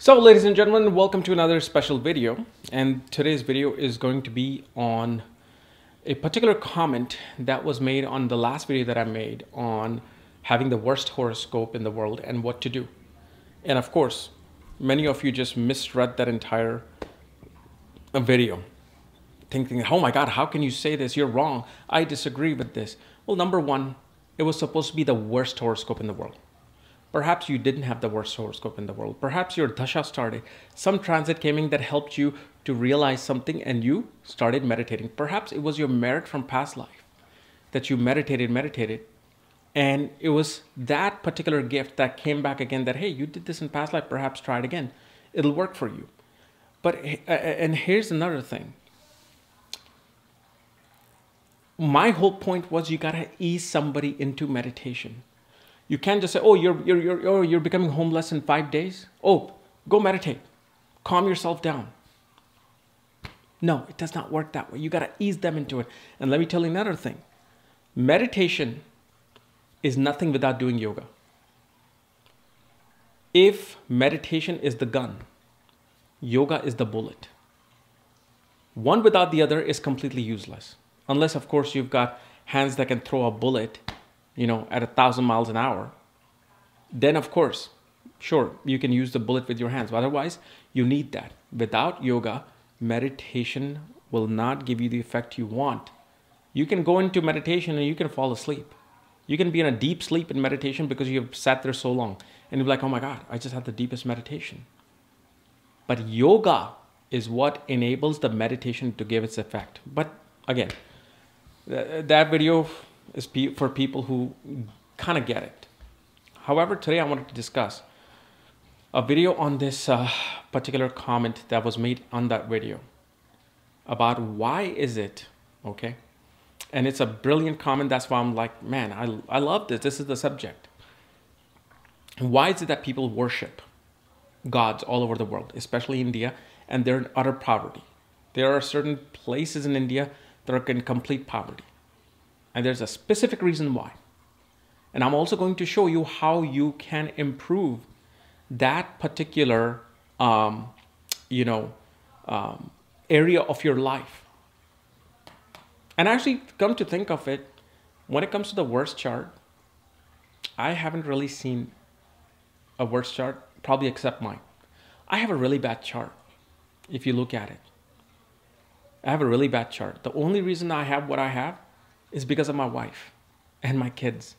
So ladies and gentlemen, welcome to another special video, and today's video is going to be on a particular comment that was made on the last video that I made on having the worst horoscope in the world and what to do. And of course, many of you just misread that entire video, thinking, oh my God, how can you say this? You're wrong. I disagree with this. Well, number one, it was supposed to be the worst horoscope in the world. Perhaps you didn't have the worst horoscope in the world. Perhaps your dasha started. Some transit came in that helped you to realize something and you started meditating. Perhaps it was your merit from past life that you meditated. And it was that particular gift that came back again that, hey, you did this in past life, perhaps try it again. It'll work for you. But, and here's another thing. My whole point was you gotta ease somebody into meditation. You can't just say, oh, you're becoming homeless in 5 days. Oh, go meditate. Calm yourself down. No, it does not work that way. You got to ease them into it. And let me tell you another thing. Meditation is nothing without doing yoga. If meditation is the gun, yoga is the bullet. One without the other is completely useless. Unless, of course, you've got hands that can throw a bullet at 1,000 miles an hour, then of course, sure, you can use the bullet with your hands. But otherwise, you need that. Without yoga, meditation will not give you the effect you want. You can go into meditation and you can fall asleep. You can be in a deep sleep in meditation because you have sat there so long. And you'll be like, oh my God, I just had the deepest meditation. But yoga is what enables the meditation to give its effect. But again, that video is for people who kind of get it. However, today I wanted to discuss a video on this particular comment that was made on that video about why is it, okay? And it's a brilliant comment. That's why I'm like, man, I love this. This is the subject. Why is it that people worship gods all over the world, especially India, and they're in utter poverty? There are certain places in India that are in complete poverty. And there's a specific reason why. And I'm also going to show you how you can improve that particular, area of your life. And actually, come to think of it, when it comes to the worst chart, I haven't really seen a worst chart, probably except mine. I have a really bad chart, if you look at it. I have a really bad chart. The only reason I have what I have is because of my wife and my kids.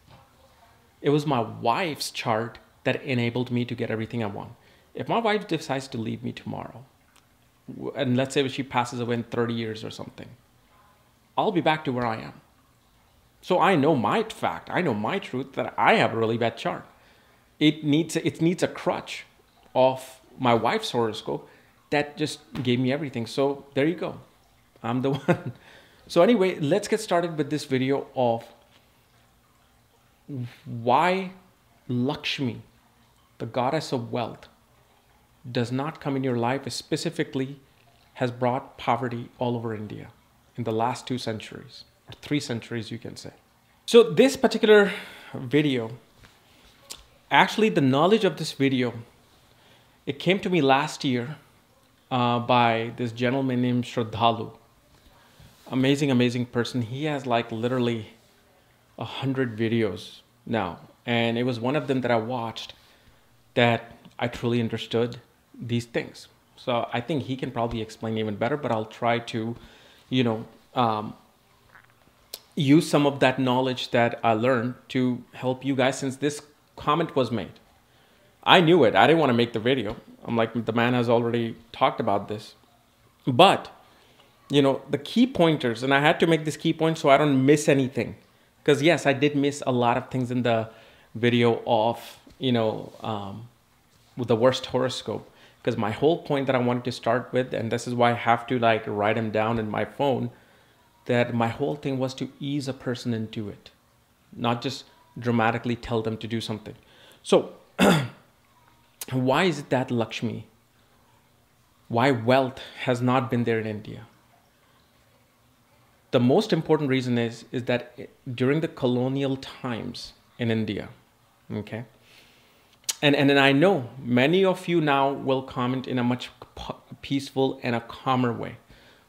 It was my wife's chart that enabled me to get everything I want. If my wife decides to leave me tomorrow, and let's say she passes away in 30 years or something, I'll be back to where I am. So I know my fact, I know my truth that I have a really bad chart. It needs a crutch of my wife's horoscope that just gave me everything. So there you go. I'm the one. So anyway, let's get started with this video of why LAXMI, the goddess of wealth, does not come in your life, specifically has brought poverty all over India in the last 2 centuries, or 3 centuries, you can say. So this particular video, actually the knowledge of this video, it came to me last year by this gentleman named Shraddhalu. Amazing person. He has like literally 100 videos now. And it was one of them that I watched that I truly understood these things. So I think he can probably explain even better, but I'll try to, use some of that knowledge that I learned to help you guys since this comment was made. I knew it. I didn't want to make the video. I'm like, the man has already talked about this. But the key pointers, and I had to make this key point so I don't miss anything. Because yes, I did miss a lot of things in the video of, with the worst horoscope. Because my whole point that I wanted to start with, and this is why I have to like write them down in my phone, that my whole thing was to ease a person into it. Not just dramatically tell them to do something. So, why is it that LAXMI, why wealth has not been there in India? The most important reason is that during the colonial times in India, okay, And I know many of you now will comment in a much peaceful and a calmer way.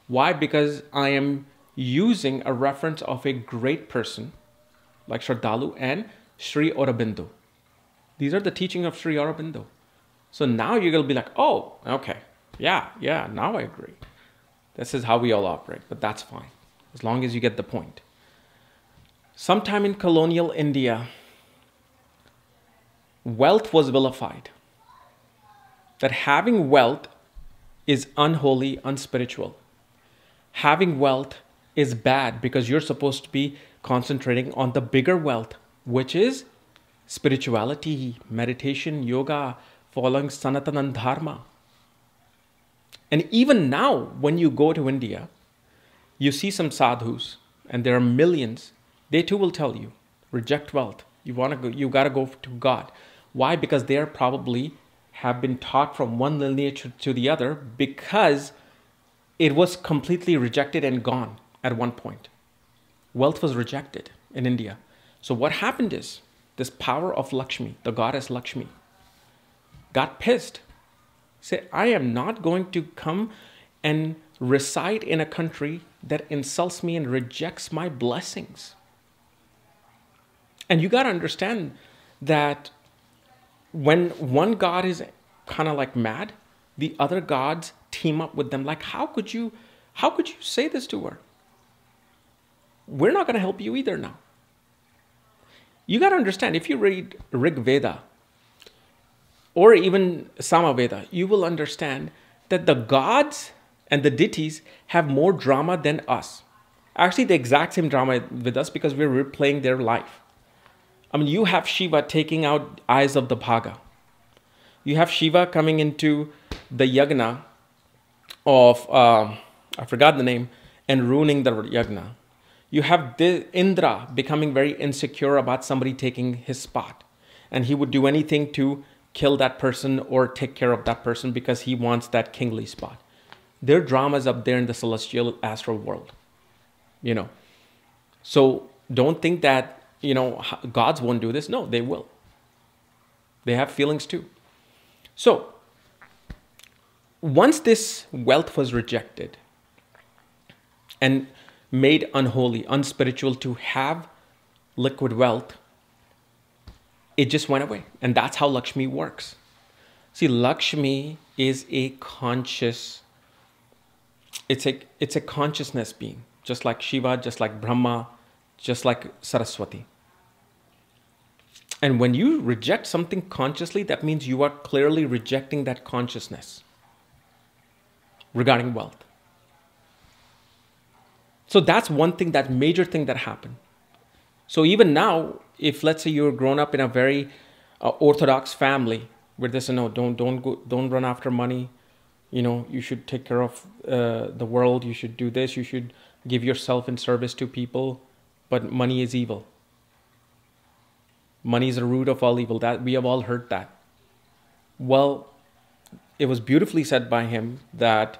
Why? Because I am using a reference of a great person like Shraddhalu and Sri Aurobindo. These are the teaching of Sri Aurobindo. So now you're going to be like, oh, okay. Yeah, now I agree. This is how we all operate, but that's fine. As long as you get the point. Sometime in colonial India, wealth was vilified. That having wealth is unholy, unspiritual. Having wealth is bad because you're supposed to be concentrating on the bigger wealth, which is spirituality, meditation, yoga, following Sanatana Dharma. And even now, when you go to India, you see some sadhus, and there are millions. They too will tell you, reject wealth. You got to go to God. Why? Because they are probably have been taught from one lineage to the other because it was completely rejected and gone at one point. Wealth was rejected in India. So what happened is this power of Lakshmi, the goddess Lakshmi, got pissed. Said, I am not going to come and reside in a country that insults me and rejects my blessings. And you got to understand that when one god is kind of like mad, the other gods team up with them. Like, how could you say this to her? We're not going to help you either now. You got to understand, if you read Rig Veda or even Samaveda, you will understand that the gods and the deities have more drama than us. Actually, the exact same drama with us because we're replaying their life. I mean, you have Shiva taking out eyes of the Bhaga. You have Shiva coming into the yagna of, I forgot the name, and ruining the yagna. You have Indra becoming very insecure about somebody taking his spot. And he would do anything to kill that person or take care of that person because he wants that kingly spot. Their drama is up there in the celestial astral world. So don't think that, gods won't do this. No, they will. They have feelings too. So once this wealth was rejected and made unholy, unspiritual to have liquid wealth, it just went away. And that's how Lakshmi works. See, Lakshmi is a conscious, it's a consciousness being, just like Shiva, just like Brahma, just like Saraswati. And when you reject something consciously, that means you are clearly rejecting that consciousness regarding wealth. So that's one thing, that major thing that happened. So even now, if let's say you're grown up in a very orthodox family where they say, no, don't run after money. You should take care of the world. You should do this. You should give yourself in service to people. But money is evil. Money is the root of all evil. That we have all heard that. Well, it was beautifully said by him that,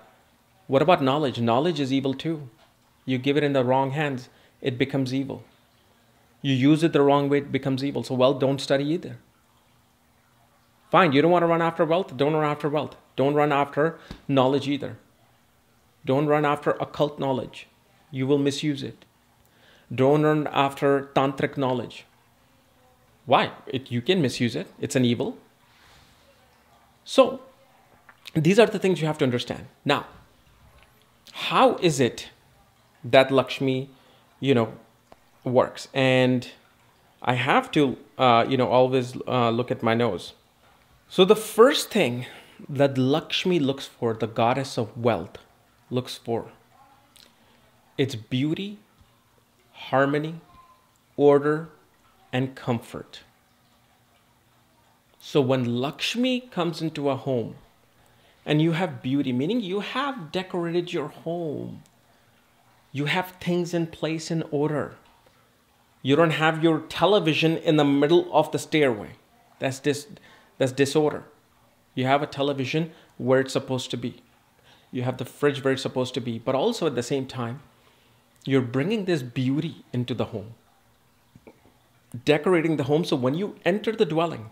what about knowledge? Knowledge is evil too. You give it in the wrong hands, it becomes evil. You use it the wrong way, it becomes evil. So, don't study either. Fine, you don't want to run after wealth? Don't run after wealth. Don't run after knowledge either. Don't run after occult knowledge. You will misuse it. Don't run after tantric knowledge. Why? You can misuse it. It's an evil. So, these are the things you have to understand. Now, how is it that Lakshmi, works? And I have to, always look at my nose. So the first thing that Lakshmi looks for, the goddess of wealth, looks for, it's beauty, harmony, order, and comfort. So when Lakshmi comes into a home and you have beauty, meaning you have decorated your home, you have things in place in order. You don't have your television in the middle of the stairway. That's disorder. You have a television where it's supposed to be. You have the fridge where it's supposed to be. But also at the same time, you're bringing this beauty into the home. Decorating the home so when you enter the dwelling,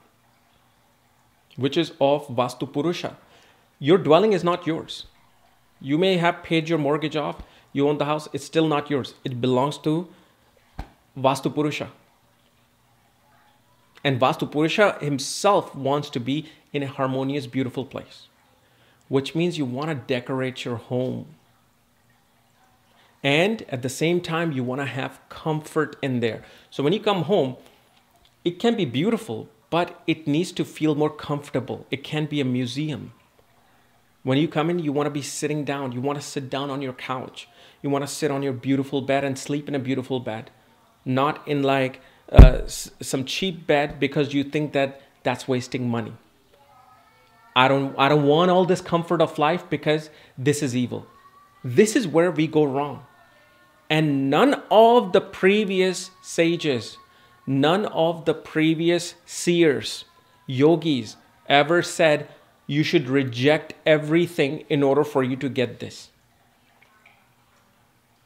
which is of Vastu Purusha. Your dwelling is not yours. You may have paid your mortgage off, you own the house, it's still not yours. It belongs to Vastu Purusha. And Vastu Purusha himself wants to be in a harmonious, beautiful place, which means you want to decorate your home. And at the same time, you want to have comfort in there. So when you come home, it can be beautiful, but it needs to feel more comfortable. It can be a museum. When you come in, you want to be sitting down. You want to sit down on your couch. You want to sit on your beautiful bed and sleep in a beautiful bed, not in like some cheap bed because you think that that's wasting money. I don't want all this comfort of life because this is evil. This is where we go wrong. And none of the previous sages, none of the previous seers, yogis ever said you should reject everything in order for you to get this.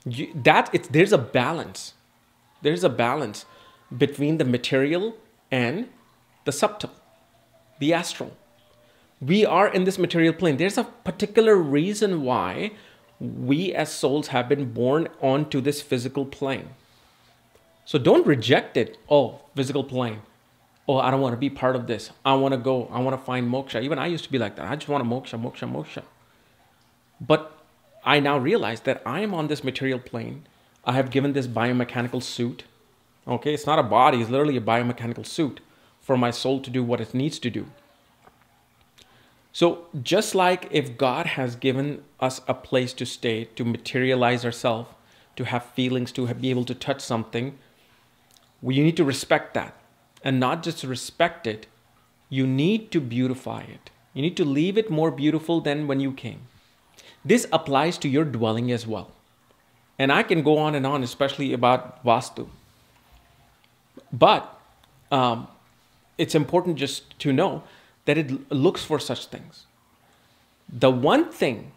There's a balance. There's a balance between the material and the subtle, the astral. We are in this material plane. There's a particular reason why we as souls have been born onto this physical plane. So don't reject it. Oh, physical plane. Oh, I don't want to be part of this. I want to go. I want to find moksha. Even I used to be like that. I just want moksha. But I now realize that I am on this material plane. I have given this biomechanical suit. Okay, it's not a body. It's literally a biomechanical suit for my soul to do what it needs to do. So just like if God has given us a place to stay, to materialize ourselves, to have feelings, to be able to touch something, you need to respect that. And not just respect it, you need to beautify it. You need to leave it more beautiful than when you came. This applies to your dwelling as well. And I can go on and on, especially about Vastu. But it's important just to know that it looks for such things. The one thing,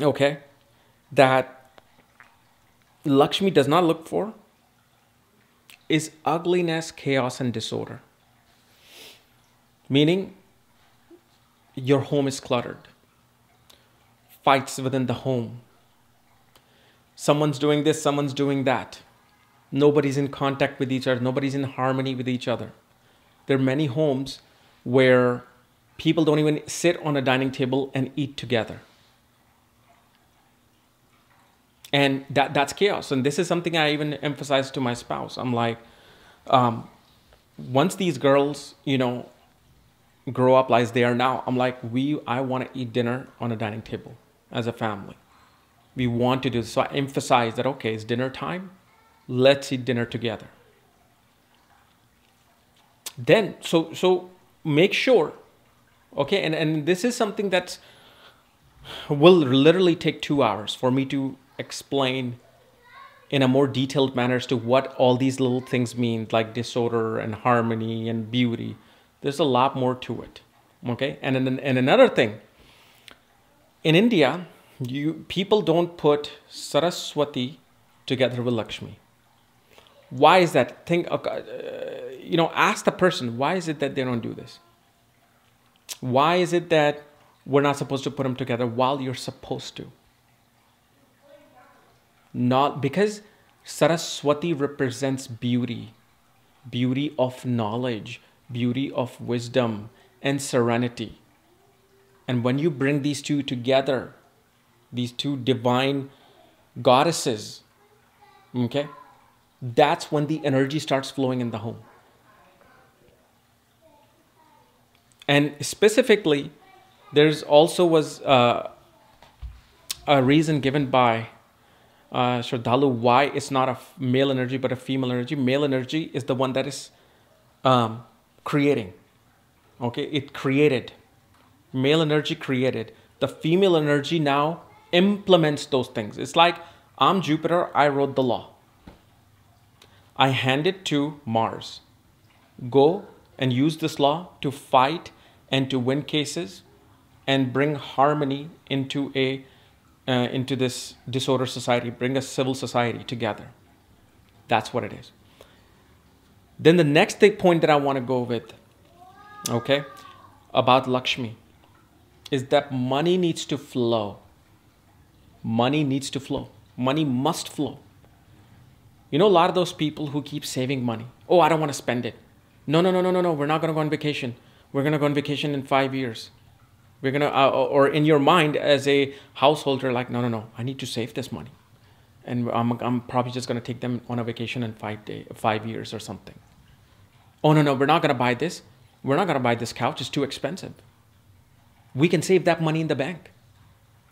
okay, that Lakshmi does not look for is ugliness, chaos, and disorder. Meaning, your home is cluttered. Fights within the home. Someone's doing this, someone's doing that. Nobody's in contact with each other. Nobody's in harmony with each other. There are many homes where people don't even sit on a dining table and eat together. And that's chaos. And this is something I even emphasize to my spouse. I'm like, once these girls, grow up as they are now, I'm like, I want to eat dinner on a dining table as a family. We want to do this. So I emphasize that, okay, it's dinner time. Let's eat dinner together. Then, so make sure, okay, and this is something that will literally take 2 hours for me to explain in a more detailed manner as to what all these little things mean, like disorder and harmony and beauty. There's a lot more to it, okay? And another thing, in India, people don't put Saraswati together with Lakshmi. Why is that? Ask the person, why is it that they don't do this? Why is it that we're not supposed to put them together while you're supposed to? Not because Saraswati represents beauty of knowledge, beauty of wisdom, and serenity. And when you bring these two together, these two divine goddesses, okay, that's when the energy starts flowing in the home. And specifically, there's also was a reason given by Shraddhalu why it's not a male energy but a female energy. Male energy is the one that is creating. Okay, it created. Male energy created. The female energy now implements those things. It's like, I'm Jupiter, I wrote the law. I hand it to Mars. Go and use this law to fight and to win cases and bring harmony into this disorder society, bring a civil society together. That's what it is. Then the next big point that I want to go with, okay, about Lakshmi is that money needs to flow. Money needs to flow. Money must flow. You know, a lot of those people who keep saving money. Oh, I don't want to spend it. No, no, no, no, no, no. We're not going to go on vacation. We're going to go on vacation in 5 years. We're going to, or in your mind as a householder, like, no, no, no. I need to save this money. And I'm probably just going to take them on a vacation in 5 years or something. Oh, no, no. We're not going to buy this. We're not going to buy this couch. It's too expensive. We can save that money in the bank.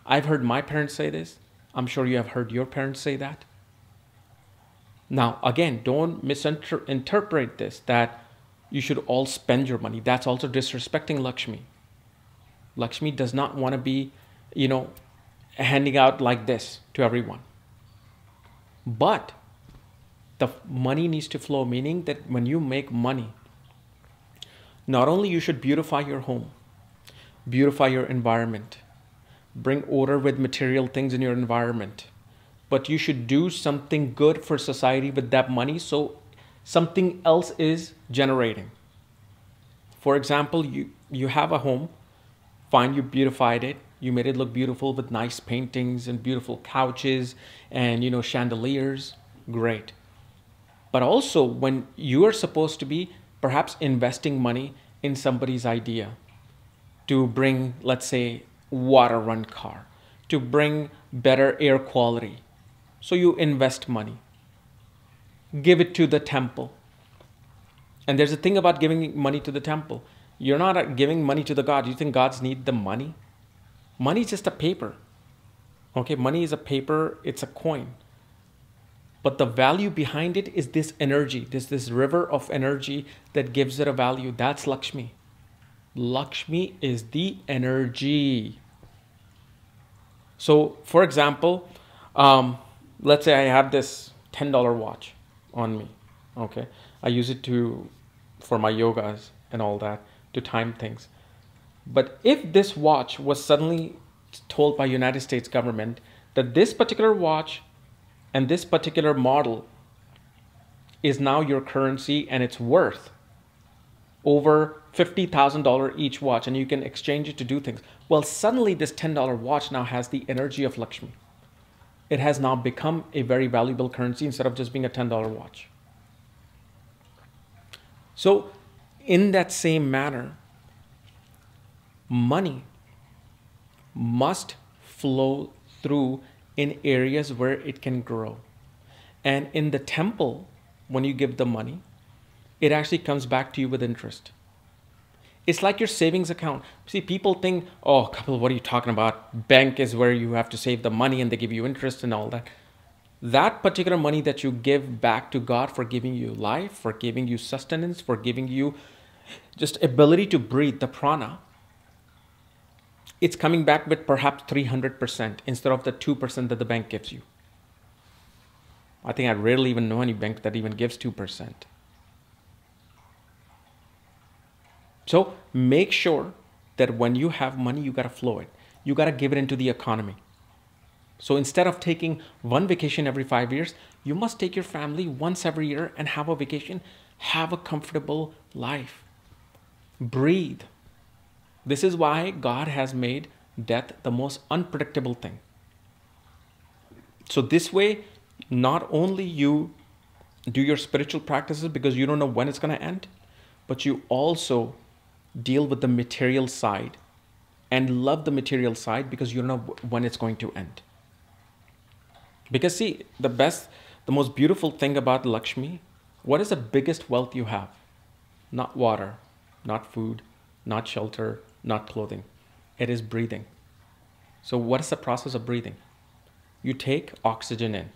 I've heard my parents say this. I'm sure you have heard your parents say that. Now, again, don't misinterpret this, that you should all spend your money. That's also disrespecting Lakshmi. Lakshmi does not want to be, handing out like this to everyone. But the money needs to flow, meaning that when you make money, not only you should beautify your home, beautify your environment, bring order with material things in your environment, but you should do something good for society with that money so something else is generating. For example, you have a home, fine, you beautified it, you made it look beautiful with nice paintings and beautiful couches and chandeliers, great. But also when you are supposed to be perhaps investing money in somebody's idea to bring, let's say, water run car, to bring better air quality. So you invest money, give it to the temple. And there's a thing about giving money to the temple. You're not giving money to the God. You think gods need the money? Money is just a paper. Okay, money is a paper, it's a coin. But the value behind it is this energy, this river of energy that gives it a value. That's Lakshmi. Lakshmi is the energy. So, for example, let's say I have this $10 watch on me. Okay, I use it for my yogas and all that, to time things. But if this watch was suddenly told by United States government that this particular watch and this particular model is now your currency and it's worth over $50,000 each watch and you can exchange it to do things. Well, suddenly this $10 watch now has the energy of Lakshmi. It has now become a very valuable currency instead of just being a $10 watch. So in that same manner, money must flow through in areas where it can grow. And in the temple, when you give the money, it actually comes back to you with interest. It's like your savings account. See, people think, oh, Kapiel, what are you talking about? Bank is where you have to save the money and they give you interest and all that. That particular money that you give back to God for giving you life, for giving you sustenance, for giving you just ability to breathe, the prana, it's coming back with perhaps 300% instead of the 2% that the bank gives you. I think I rarely even know any bank that even gives 2%. So make sure that when you have money, you got to flow it. You got to give it into the economy. So instead of taking one vacation every 5 years, you must take your family once every year and have a vacation. Have a comfortable life. Breathe. This is why God has made death the most unpredictable thing. So this way, not only you do your spiritual practices because you don't know when it's going to end, but you also deal with the material side and love the material side because you don't know when it's going to end. Because see, the most beautiful thing about Lakshmi, what is the biggest wealth you have? Not water, not food, not shelter, not clothing. It is breathing. So what is the process of breathing? You take oxygen in,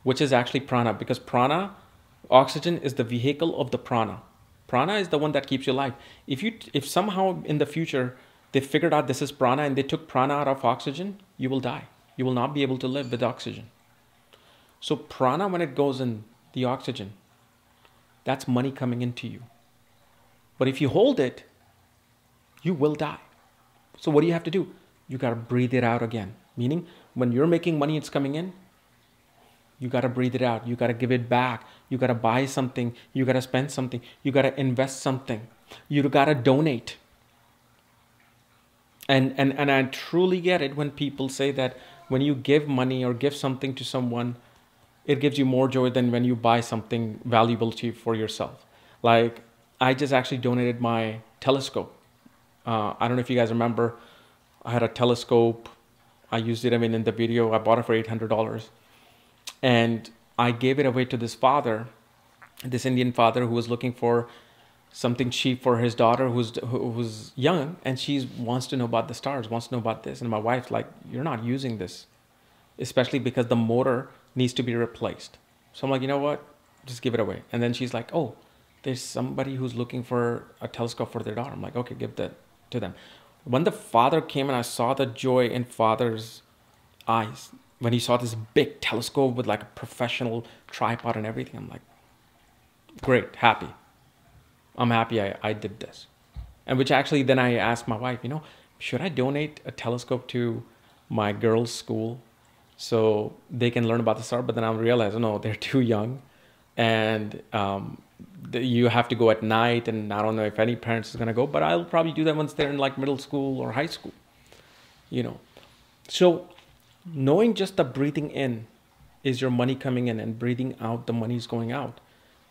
which is actually prana, because prana, oxygen is the vehicle of the prana. Prana is the one that keeps you alive. If somehow in the future they figured out this is prana and they took prana out of oxygen, you will die. You will not be able to live with oxygen. So prana, when it goes in the oxygen, that's money coming into you. But if you hold it, you will die. So what do you have to do? You got to breathe it out again. Meaning when you're making money, it's coming in. You got to breathe it out. You got to give it back. You got to buy something. You got to spend something. You got to invest something. You got to donate. And I truly get it when people say that when you give money or give something to someone, it gives you more joy than when you buy something valuable to you for yourself. Like, I just actually donated my telescope. I don't know if you guys remember, I had a telescope. I used it, I mean, in the video. I bought it for $800. And I gave it away to this father, this Indian father who was looking for something cheap for his daughter who's young, and she wants to know about the stars, wants to know about this. And my wife's like, you're not using this, especially because the motor needs to be replaced. So I'm like, you know what? Just give it away. And then she's like, oh, there's somebody who's looking for a telescope for their daughter. I'm like, okay, give that to them. When the father came and I saw the joy in father's eyes, when he saw this big telescope with like a professional tripod and everything, I'm like, great, happy. I'm happy I did this. And which actually then I asked my wife, you know, should I donate a telescope to my girls' school so they can learn about the star? But then I realized, no, they're too young. And you have to go at night. And I don't know if any parents is going to go, but I'll probably do that once they're in like middle school or high school, you know. So knowing just the breathing in is your money coming in, and breathing out, the money is going out.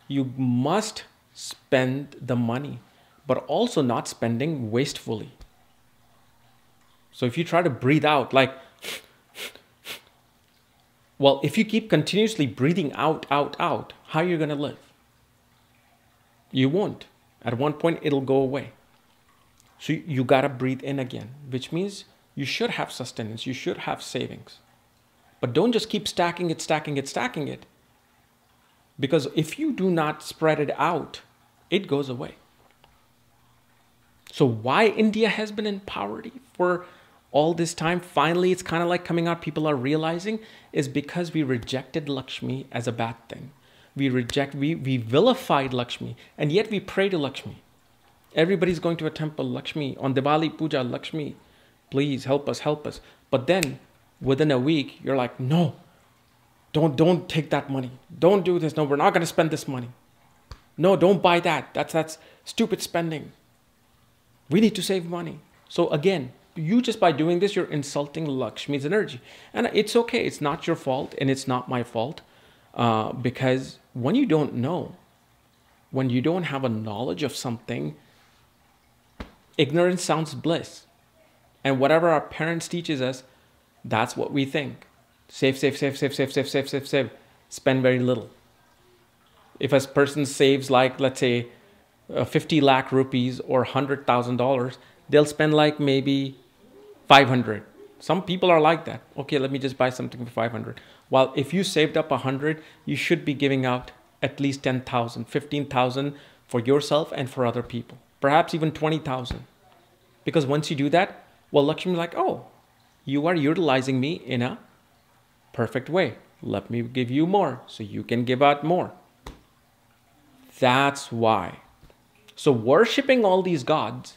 You must spend the money, but also not spending wastefully. So if you try to breathe out like, well, if you keep continuously breathing out, out, out, how are you going to live? You won't. At one point, it'll go away. So you got to breathe in again, which means you should have sustenance. You should have savings. But don't just keep stacking it, stacking it, stacking it. Because if you do not spread it out, it goes away. So why India has been in poverty for all this time, finally it's kind of like coming out, people are realizing, is because we rejected LAXMI as a bad thing. We vilified LAXMI, and yet we pray to LAXMI. Everybody's going to a temple, LAXMI, on Diwali Puja, LAXMI, please help us, help us. But then within a week, you're like, no, don't take that money. Don't do this. No, we're not going to spend this money. No, don't buy that. That's stupid spending. We need to save money. So again, you just by doing this, you're insulting LAXMI's energy. And it's okay. It's not your fault, and it's not my fault. Because when you don't know, when you don't have a knowledge of something, ignorance sounds bliss. And whatever our parents teaches us, that's what we think. Save, save, save, save, save, save, save, save, save. Spend very little. If a person saves like, let's say, 50 lakh rupees or $100,000, they'll spend like maybe 500. Some people are like that. Okay, let me just buy something for 500. While if you saved up 100, you should be giving out at least 10,000, 15,000 for yourself and for other people. Perhaps even 20,000. Because once you do that, well, LAXMI is like, oh, you are utilizing me in a perfect way. Let me give you more so you can give out more. That's why. So worshipping all these gods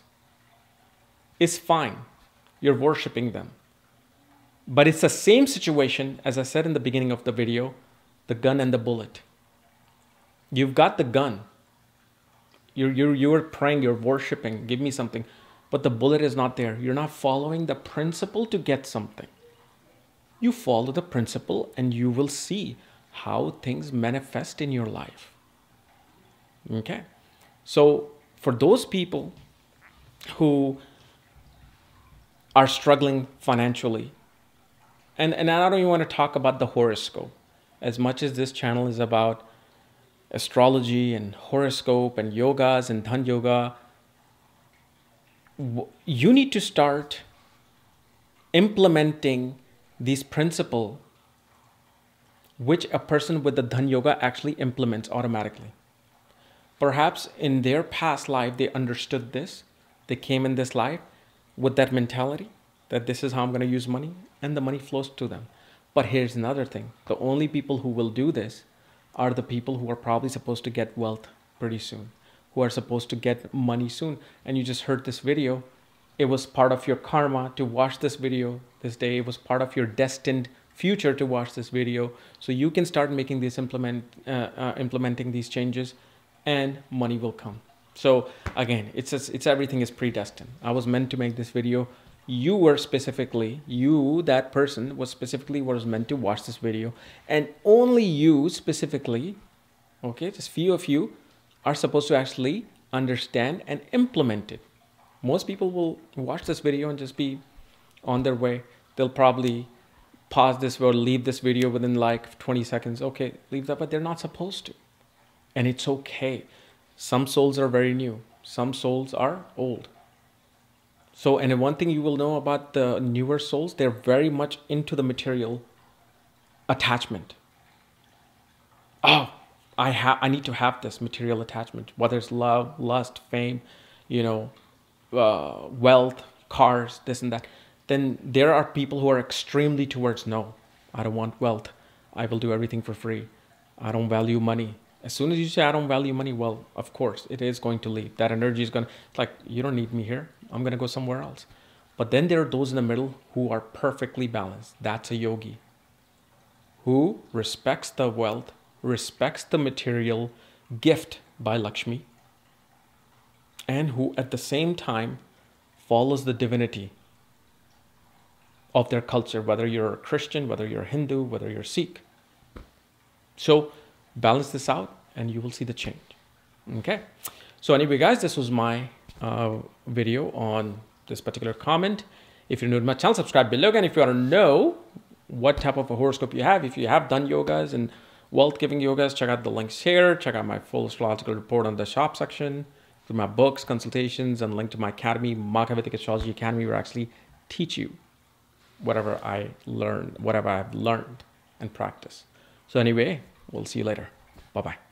is fine. You're worshipping them. But it's the same situation as I said in the beginning of the video, the gun and the bullet. You've got the gun. You're praying, you're worshipping, give me something. But the bullet is not there. You're not following the principle to get something. You follow the principle and you will see how things manifest in your life. Okay? So for those people who are struggling financially, and I don't even want to talk about the horoscope, as much as this channel is about astrology and horoscope and yogas and dhan yoga, you need to start implementing these principles which a person with the dhan yoga actually implements automatically. Perhaps in their past life, they understood this. They came in this life with that mentality that this is how I'm going to use money, and the money flows to them. But here's another thing. The only people who will do this are the people who are probably supposed to get wealth pretty soon, who are supposed to get money soon. And you just heard this video. It was part of your karma to watch this video this day. It was part of your destined future to watch this video. So you can start making this implementing these changes, and money will come. So again, it's everything is predestined. I was meant to make this video You were specifically, you, that person was specifically was meant to watch this video, and only you specifically, okay, just few of you are supposed to actually understand and implement it. Most people will watch this video and just be on their way. They'll probably pause this or leave this video within like 20 seconds. Okay, leave that, but they're not supposed to. And it's okay. Some souls are very new. Some souls are old. So, and one thing you will know about the newer souls, they're very much into the material attachment. Oh, I need to have this material attachment, whether it's love, lust, fame, wealth, cars, this and that. Then there are people who are extremely towards, no, I don't want wealth. I will do everything for free. I don't value money. As soon as you say, I don't value money, well, of course, it is going to leave. That energy is going to, it's like, you don't need me here. I'm going to go somewhere else. But then there are those in the middle who are perfectly balanced. That's a yogi who respects the wealth, respects the material gift by Lakshmi, and who at the same time follows the divinity of their culture, whether you're a Christian, whether you're a Hindu, whether you're Sikh. So balance this out and you will see the change. Okay. So anyway, guys, this was my video on this particular comment. If you're new to my channel, subscribe below. And if you want to know what type of a horoscope you have, if you have done yogas and wealth giving yogas, check out the links here. Check out my full astrological report on the shop section, through my books, consultations, and link to my academy, Vedic Astrology Academy, where I actually teach you whatever I've learned and practice. So anyway, we'll see you later. Bye-bye.